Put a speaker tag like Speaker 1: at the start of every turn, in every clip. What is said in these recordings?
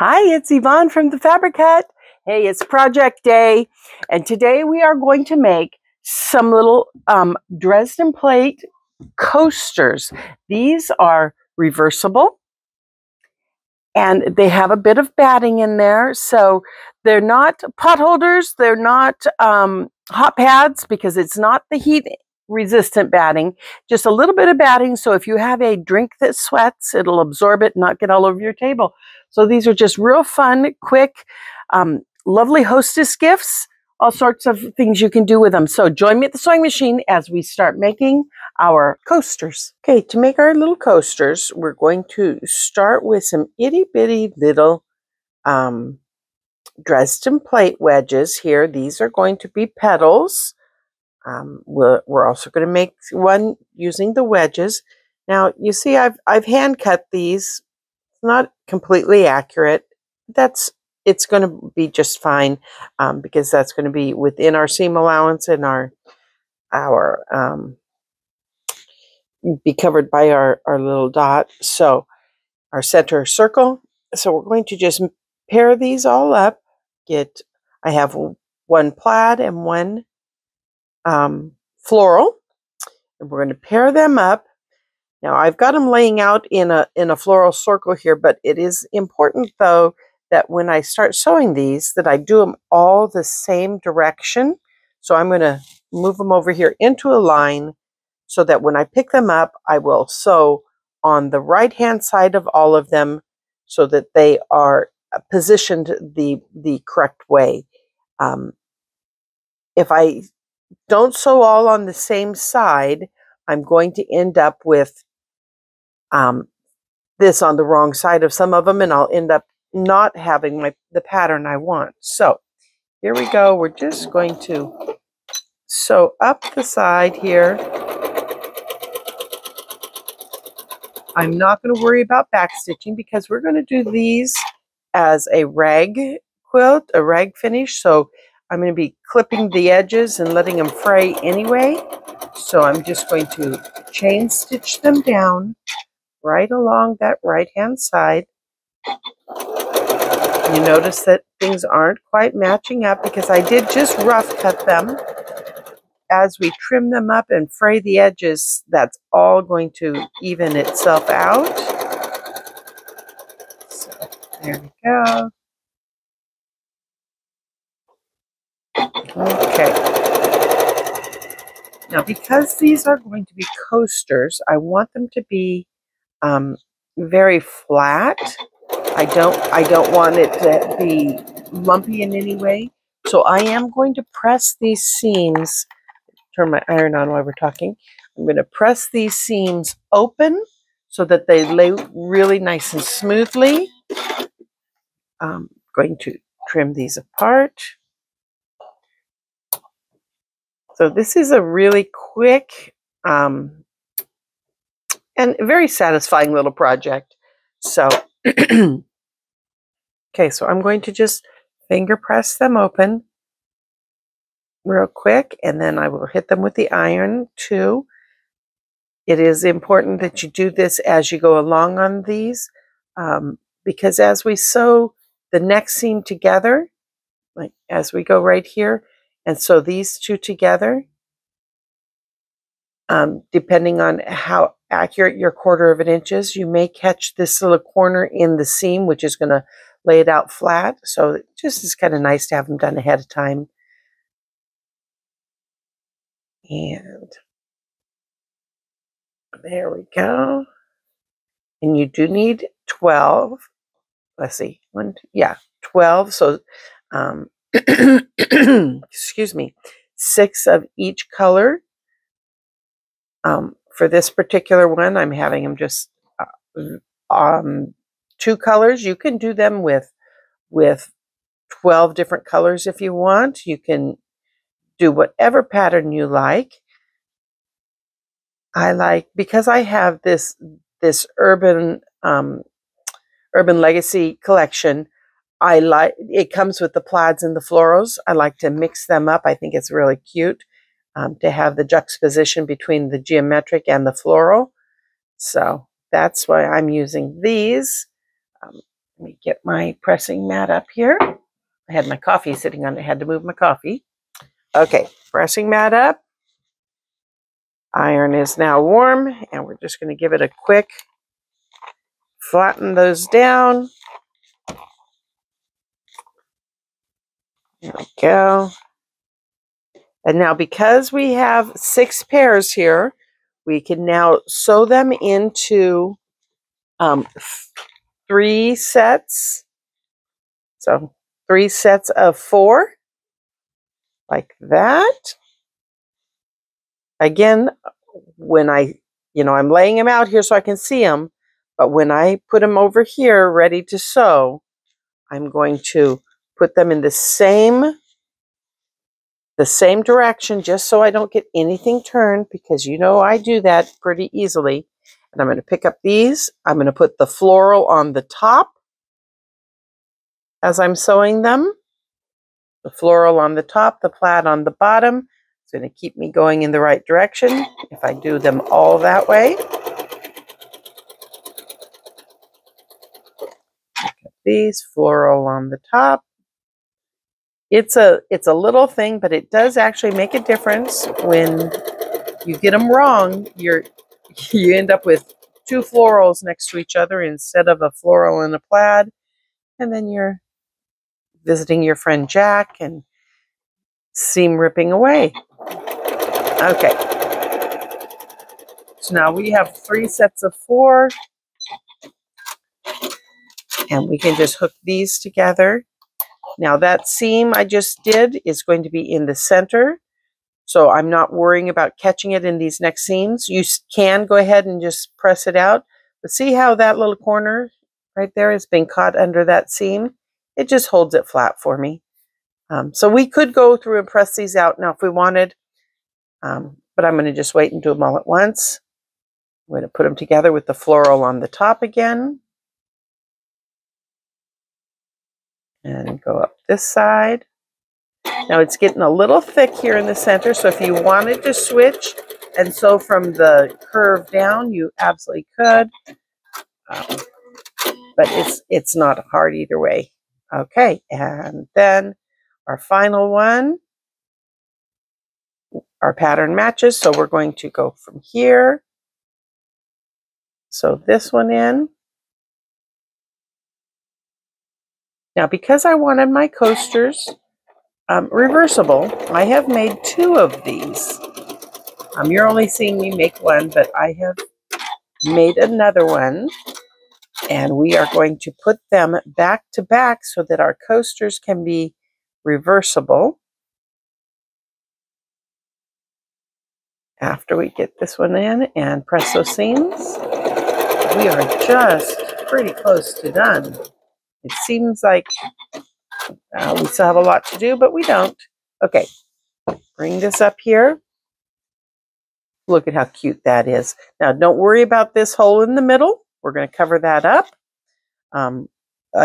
Speaker 1: Hi, it's Yvonne from the Fabric Hut. Hey, it's project day, and today we are going to make some little Dresden plate coasters. These are reversible, and they have a bit of batting in there, so they're not pot holders, they're not hot pads because it's not the heat resistant batting, just a little bit of batting, so if you have a drink that sweats, it'll absorb it and not get all over your table. So these are just real fun, quick, lovely Hostess gifts, all sorts of things you can do with them. So join me at the sewing machine as we start making our coasters. Okay, to make our little coasters, we're going to start with some itty bitty little Dresden plate wedges here. These are going to be petals. We're also going to make one using the wedges. Now, you see, I've hand cut these. It's not completely accurate. It's going to be just fine because that's going to be within our seam allowance and our be covered by our little dot. So our center circle. So we're going to just pair these all up. I have one plaid and one floral, and we're going to pair them up. Now I've got them laying out in a floral circle here, but it is important though that when I start sewing these that I do them all the same direction. So I'm going to move them over here into a line so that when I pick them up, I will sew on the right hand side of all of them so that they are positioned the correct way. If I don't sew all on the same side, I'm going to end up with this on the wrong side of some of them, and I'll end up not having the pattern I want. So here we go. We're just going to sew up the side here. I'm not going to worry about back stitching because we're going to do these as a rag quilt, a rag finish. So I'm going to be clipping the edges and letting them fray anyway. So I'm just going to chain stitch them down right along that right hand side. You notice that things aren't quite matching up because I did just rough cut them. As we trim them up and fray the edges, that's all going to even itself out. So there we go. Okay. Now, because these are going to be coasters, I want them to be very flat. I don't want it to be lumpy in any way. So I am going to press these seams. Turn my iron on while we're talking. I'm going to press these seams open so that they lay really nice and smoothly. I'm going to trim these apart. So this is a really quick and very satisfying little project. So, okay, so I'm going to just finger press them open real quick, and then I will hit them with the iron too. It is important that you do this as you go along on these because as we sew the next seam together, like as we go right here, and sew these two together, depending on how accurate your 1/4 of an inch is, you may catch this little corner in the seam, which is going to lay it out flat. So it just is kind of nice to have them done ahead of time. And there we go. And you do need 12. Let's see. 12. So, excuse me, 6 of each color. For this particular one, I'm having them just 2 colors. You can do them with 12 different colors if you want. You can do whatever pattern you like. Because I have this urban legacy collection. It comes with the plaids and the florals. I like to mix them up. I think it's really cute to have the juxtaposition between the geometric and the floral. So that's why I'm using these. Let me get my pressing mat up here. I had my coffee sitting on it. I had to move my coffee. Okay, pressing mat up. Iron is now warm, and we're just going to give it a quick flatten those down. There we go. And now because we have 6 pairs here, we can now sew them into 3 sets. So 3 sets of 4, like that. Again, when I'm laying them out here so I can see them, but when I put them over here ready to sew, I'm going to put them in the same direction, just so I don't get anything turned, because I do that pretty easily. And I'm going to pick up these. I'm going to put the floral on the top as I'm sewing them. The floral on the top, the plaid on the bottom. It's going to keep me going in the right direction if I do them all that way. These floral on the top. It's a little thing, but it does actually make a difference. When you get them wrong, you end up with 2 florals next to each other instead of a floral and a plaid, and then you're visiting your friend Jack and seam ripping away. Okay, so now we have 3 sets of 4, and we can just hook these together. Now that seam I just did is going to be in the center, so I'm not worrying about catching it in these next seams. You can go ahead and just press it out, but see how that little corner right there has been caught under that seam? It just holds it flat for me. So we could go through and press these out now if we wanted, but I'm going to just wait and do them all at once. I'm going to put them together with the floral on the top again. And go up this side. Now it's getting a little thick here in the center, so if you wanted to switch and sew from the curve down, you absolutely could. But it's not hard either way. Okay, and then our final one, our pattern matches, so we're going to go from here. Sew this one in. Now because I wanted my coasters reversible, I have made 2 of these. You're only seeing me make one, but I have made another one, and we are going to put them back to back so that our coasters can be reversible. After we get this one in and press those seams, we are just pretty close to done. It seems like we still have a lot to do, but we don't. Okay, bring this up here. Look at how cute that is. Now, don't worry about this hole in the middle. We're going to cover that up.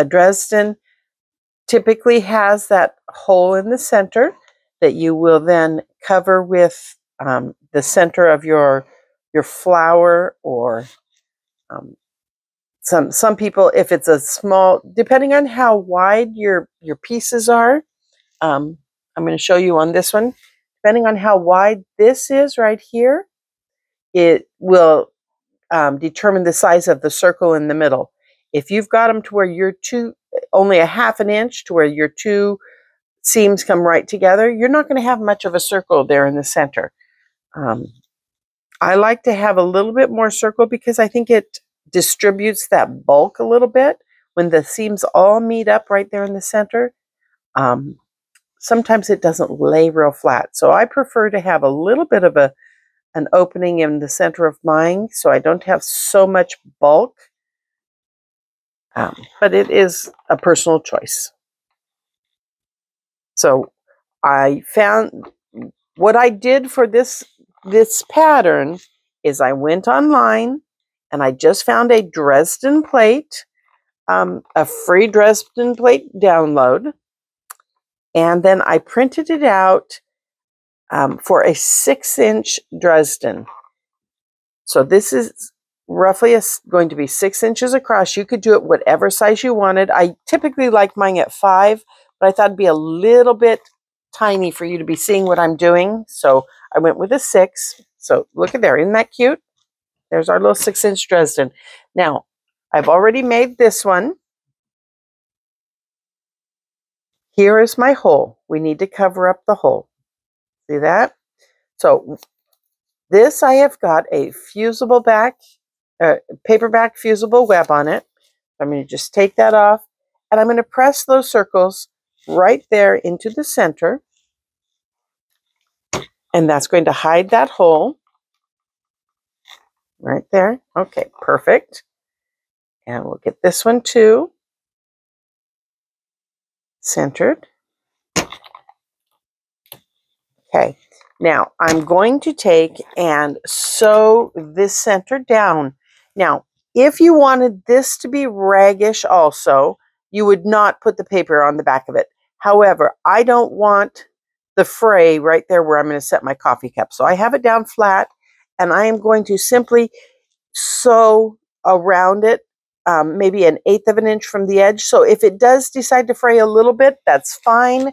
Speaker 1: Dresden typically has that hole in the center that you will then cover with the center of your flower, or some people, if it's a small, depending on how wide your pieces are. I'm going to show you on this one. Depending on how wide this is right here, it will determine the size of the circle in the middle. If you've got them to where you're only a ½ an inch to where your 2 seams come right together, you're not going to have much of a circle there in the center. I like to have a little bit more circle because I think it distributes that bulk a little bit when the seams all meet up right there in the center. Sometimes it doesn't lay real flat, so I prefer to have a little bit of an opening in the center of mine so I don't have so much bulk, but it is a personal choice. So I found what I did for this pattern is I went online and I just found a Dresden plate, a free Dresden plate download, and then I printed it out for a 6-inch Dresden. So this is roughly going to be 6 inches across. You could do it whatever size you wanted. I typically like mine at 5, but I thought it'd be a little bit tiny for you to be seeing what I'm doing. So I went with a 6. So look at there. Isn't that cute? There's our little 6-inch Dresden. Now, I've already made this one. Here is my hole. We need to cover up the hole. See that? So this, I have got a fusible back, paperback fusible web on it. I'm going to just take that off, and I'm going to press those circles right there into the center, and that's going to hide that hole right there. Okay, perfect. And we'll get this one too centered. Okay, now I'm going to take and sew this center down. Now, if you wanted this to be raggish also, you would not put the paper on the back of it. However, I don't want the fray right there where I'm going to set my coffee cup. So I have it down flat, and I am going to simply sew around it, maybe 1/8 of an inch from the edge. So if it does decide to fray a little bit, that's fine.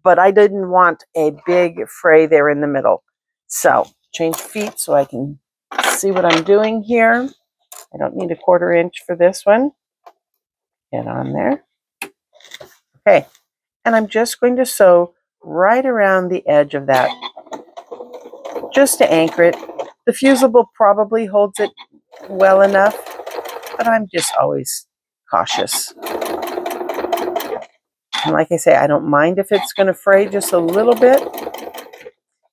Speaker 1: But I didn't want a big fray there in the middle. So change feet so I can see what I'm doing here. I don't need a 1/4 inch for this one. Get on there. Okay, and I'm just going to sew right around the edge of that, just to anchor it. The fusible probably holds it well enough, but I'm just always cautious. And like I say, I don't mind if it's going to fray just a little bit,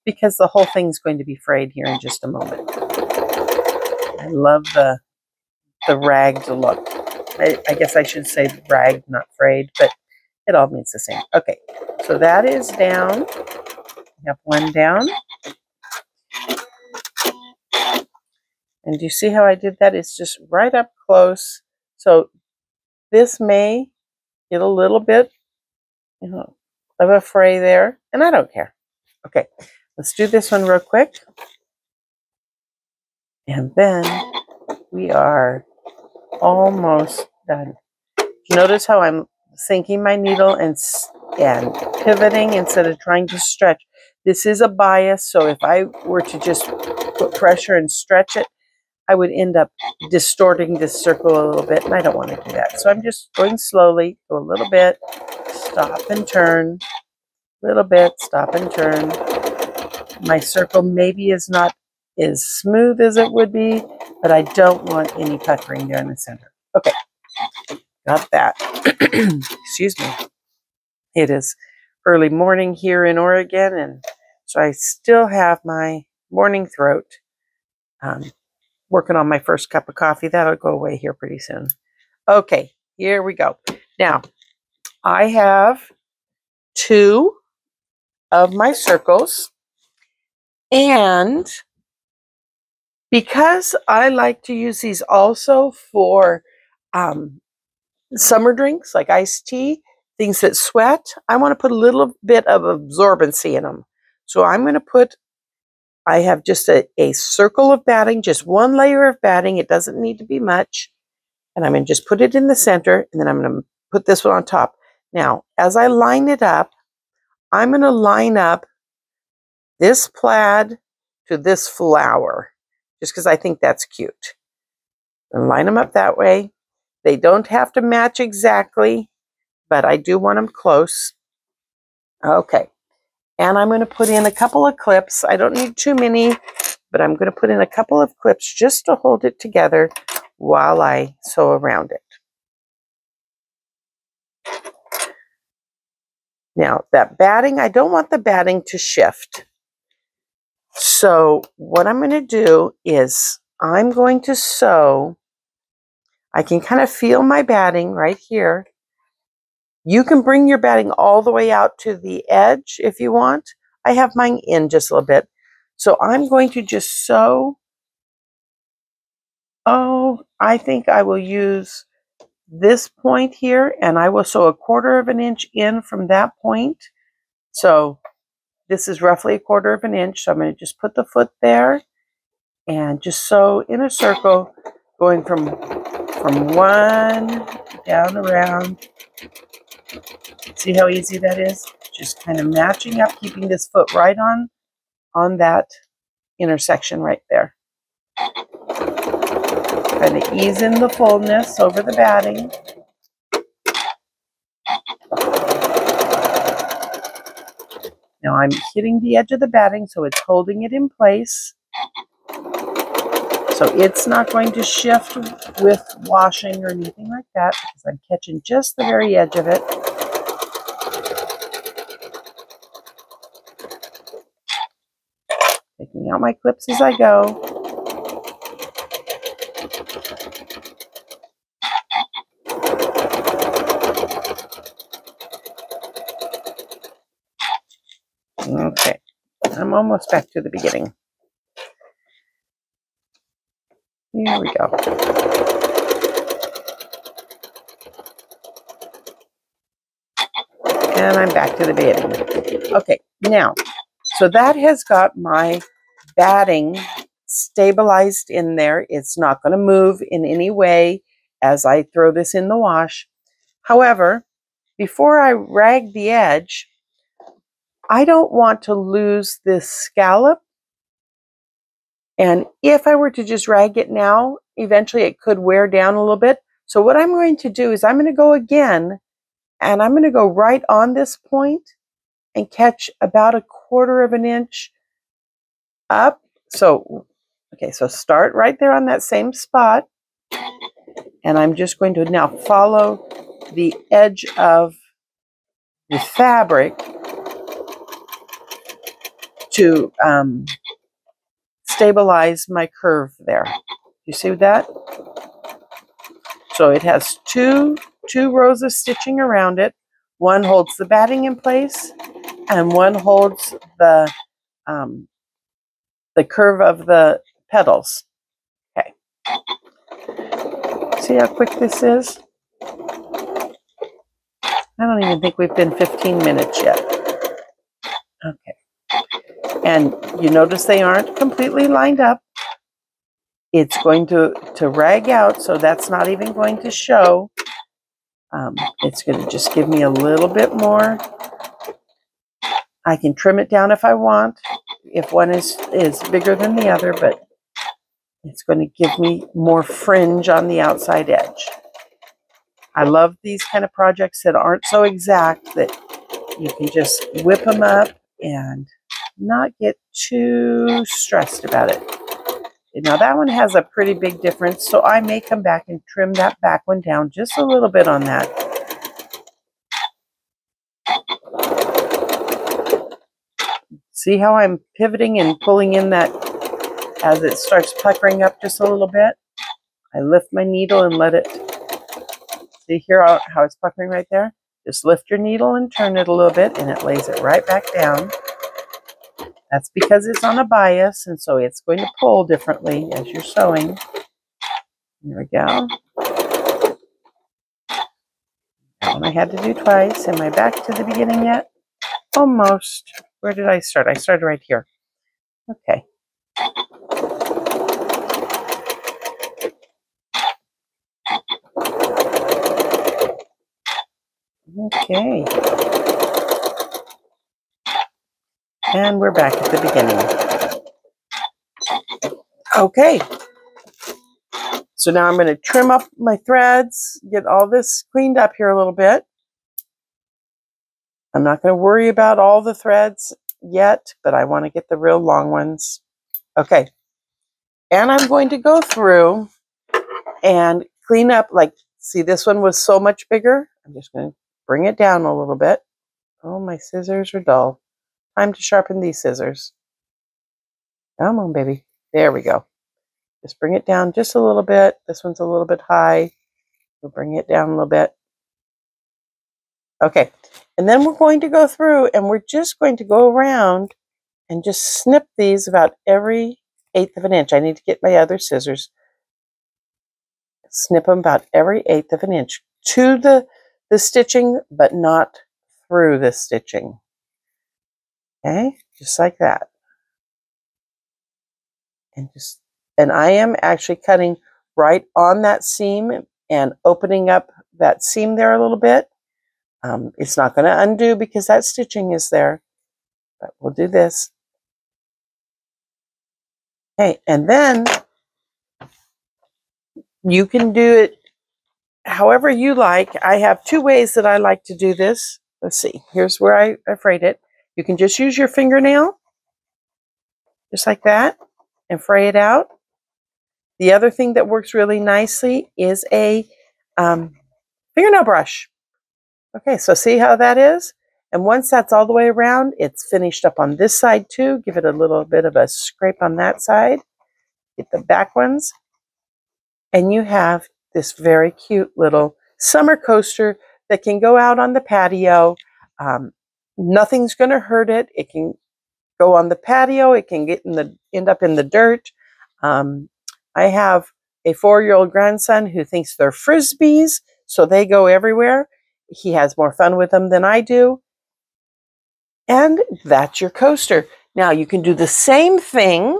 Speaker 1: because the whole thing's going to be frayed here in just a moment. I love the ragged look. I guess I should say ragged, not frayed, but it all means the same. Okay, so that is down. We have one down. And do you see how I did that? It's just right up close. So this may get a little bit, of a fray there, and I don't care. Okay, let's do this one real quick. And then we are almost done. Notice how I'm sinking my needle and pivoting instead of trying to stretch. This is a bias, so if I were to just put pressure and stretch it, I would end up distorting this circle a little bit, and I don't want to do that. So I'm just going slowly, go a little bit, stop and turn, a little bit, stop and turn. My circle maybe is not as smooth as it would be, but I don't want any puckering there in the center. Okay, got that. Excuse me. It is early morning here in Oregon, and so I still have my morning throat. Working on my first cup of coffee. That'll go away here pretty soon. Okay, here we go. Now, I have 2 of my circles, and because I like to use these also for summer drinks like iced tea, things that sweat, I want to put a little bit of absorbency in them. So I'm going to put, I have just a circle of batting, just 1 layer of batting. It doesn't need to be much. And I'm going to just put it in the center, and then I'm going to put this one on top. Now, as I line it up, I'm going to line up this plaid to this flower, just because I think that's cute. And line them up that way. They don't have to match exactly, but I do want them close. Okay. And I'm going to put in a couple of clips. I don't need too many, but I'm going to put in a couple of clips just to hold it together while I sew around it. Now, that batting, I don't want the batting to shift. So what I'm going to do is I'm going to sew. I can kind of feel my batting right here. You can bring your batting all the way out to the edge if you want. I have mine in just a little bit. So I'm going to just sew. Oh, I think I will use this point here, and I will sew 1/4 of an inch in from that point. So this is roughly 1/4 of an inch. So I'm going to just put the foot there, and just sew in a circle, going from one down around. See how easy that is? Just kind of matching up, keeping this foot right on that intersection right there. Kind of ease in the fullness over the batting. Now I'm hitting the edge of the batting so it's holding it in place. So it's not going to shift with washing or anything like that because I'm catching just the very edge of it. Taking out my clips as I go. Okay, I'm almost back to the beginning. Here we go. And I'm back to the beginning. Okay, now, so that has got my batting stabilized in there. It's not going to move in any way as I throw this in the wash. However, before I rag the edge, I don't want to lose this scallop. And if I were to just rag it now, eventually it could wear down a little bit. So what I'm going to do is I'm going to go again, and I'm going to go right on this point and catch about 1/4 of an inch up. So, okay, so start right there on that same spot. And I'm just going to now follow the edge of the fabric to stabilize my curve there. You see that? So it has two rows of stitching around it. One holds the batting in place, and one holds the curve of the petals. Okay. See how quick this is? I don't even think we've been 15 minutes yet. Okay. And you notice they aren't completely lined up. It's going to rag out, so that's not even going to show. It's going to just give me a little bit more. I can trim it down if I want, if one is bigger than the other, but it's going to give me more fringe on the outside edge. I love these kind of projects that aren't so exact, that you can just whip them up and not get too stressed about it. Now that one has a pretty big difference, so I may come back and trim that back one down just a little bit on that. See how I'm pivoting and pulling in that as it starts puckering up just a little bit? I lift my needle and let it, see here how it's puckering right there? Just lift your needle and turn it a little bit, and it lays it right back down. That's because it's on a bias, and so it's going to pull differently as you're sewing. Here we go. That one I had to do twice. Am I back to the beginning yet? Almost. Where did I start? I started right here. Okay. Okay. And we're back at the beginning. Okay. So now I'm going to trim up my threads, get all this cleaned up here a little bit. I'm not going to worry about all the threads yet, but I want to get the real long ones. Okay. And I'm going to go through and clean up, like, see, this one was so much bigger. I'm just going to bring it down a little bit. Oh, my scissors are dull. Time to sharpen these scissors. Come on, baby. There we go. Just bring it down just a little bit. This one's a little bit high. We'll bring it down a little bit. Okay. And then we're going to go through and we're just going to go around and just snip these about every 1/8 of an inch. I need to get my other scissors. Snip them about every 1/8 of an inch to the stitching, but not through the stitching. Okay, just like that. And just And I am actually cutting right on that seam and opening up that seam there a little bit. It's not going to undo because that stitching is there, but we'll do this. Okay, and then you can do it however you like. I have two ways that I like to do this. Let's see. Here's where I frayed it. You can just use your fingernail, just like that, and fray it out. The other thing that works really nicely is a fingernail brush. Okay, so see how that is? And once that's all the way around, it's finished up on this side too. Give it a little bit of a scrape on that side. Get the back ones. And you have this very cute little summer coaster that can go out on the patio. Nothing's going to hurt it. It can go on the patio. It can end up in the dirt. I have a 4-year-old grandson who thinks they're frisbees, so they go everywhere. He has more fun with them than I do. And that's your coaster. Now you can do the same thing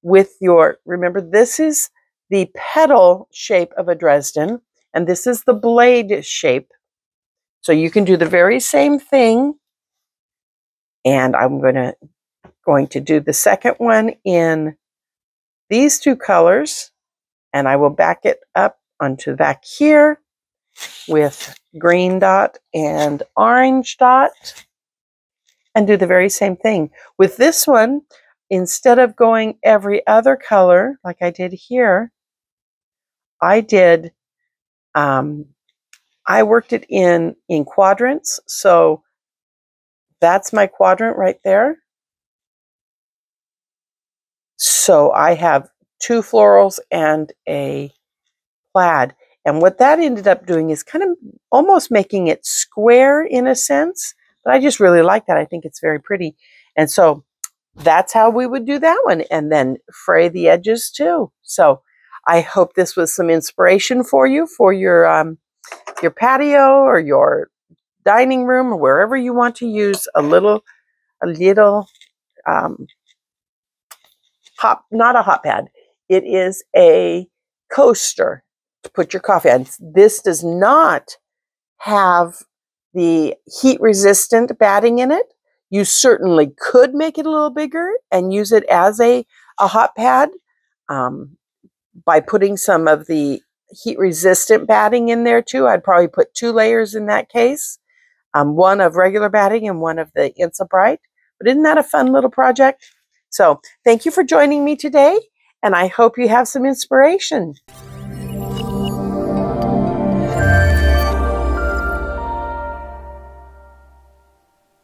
Speaker 1: with your, remember this is the petal shape of a Dresden, and this is the blade shape. So you can do the very same thing. And I'm going to do the second one in these two colors, and I will back it up onto back here with green dot and orange dot, and do the very same thing. With this one, instead of going every other color like I did here, I worked it in quadrants. So that's my quadrant right there. So I have 2 florals and a plaid. And what that ended up doing is kind of almost making it square in a sense. But I just really like that. I think it's very pretty. And so that's how we would do that one. And then fray the edges too. So I hope this was some inspiration for you for your patio or your dining room or wherever you want to use a little not a hot pad. It is a coaster to put your coffee on. This does not have the heat resistant batting in it. You certainly could make it a little bigger and use it as a hot pad by putting some of the heat resistant batting in there too. I'd probably put 2 layers in that case. One of regular batting and one of the Insa Bright. But isn't that a fun little project? So thank you for joining me today, and I hope you have some inspiration.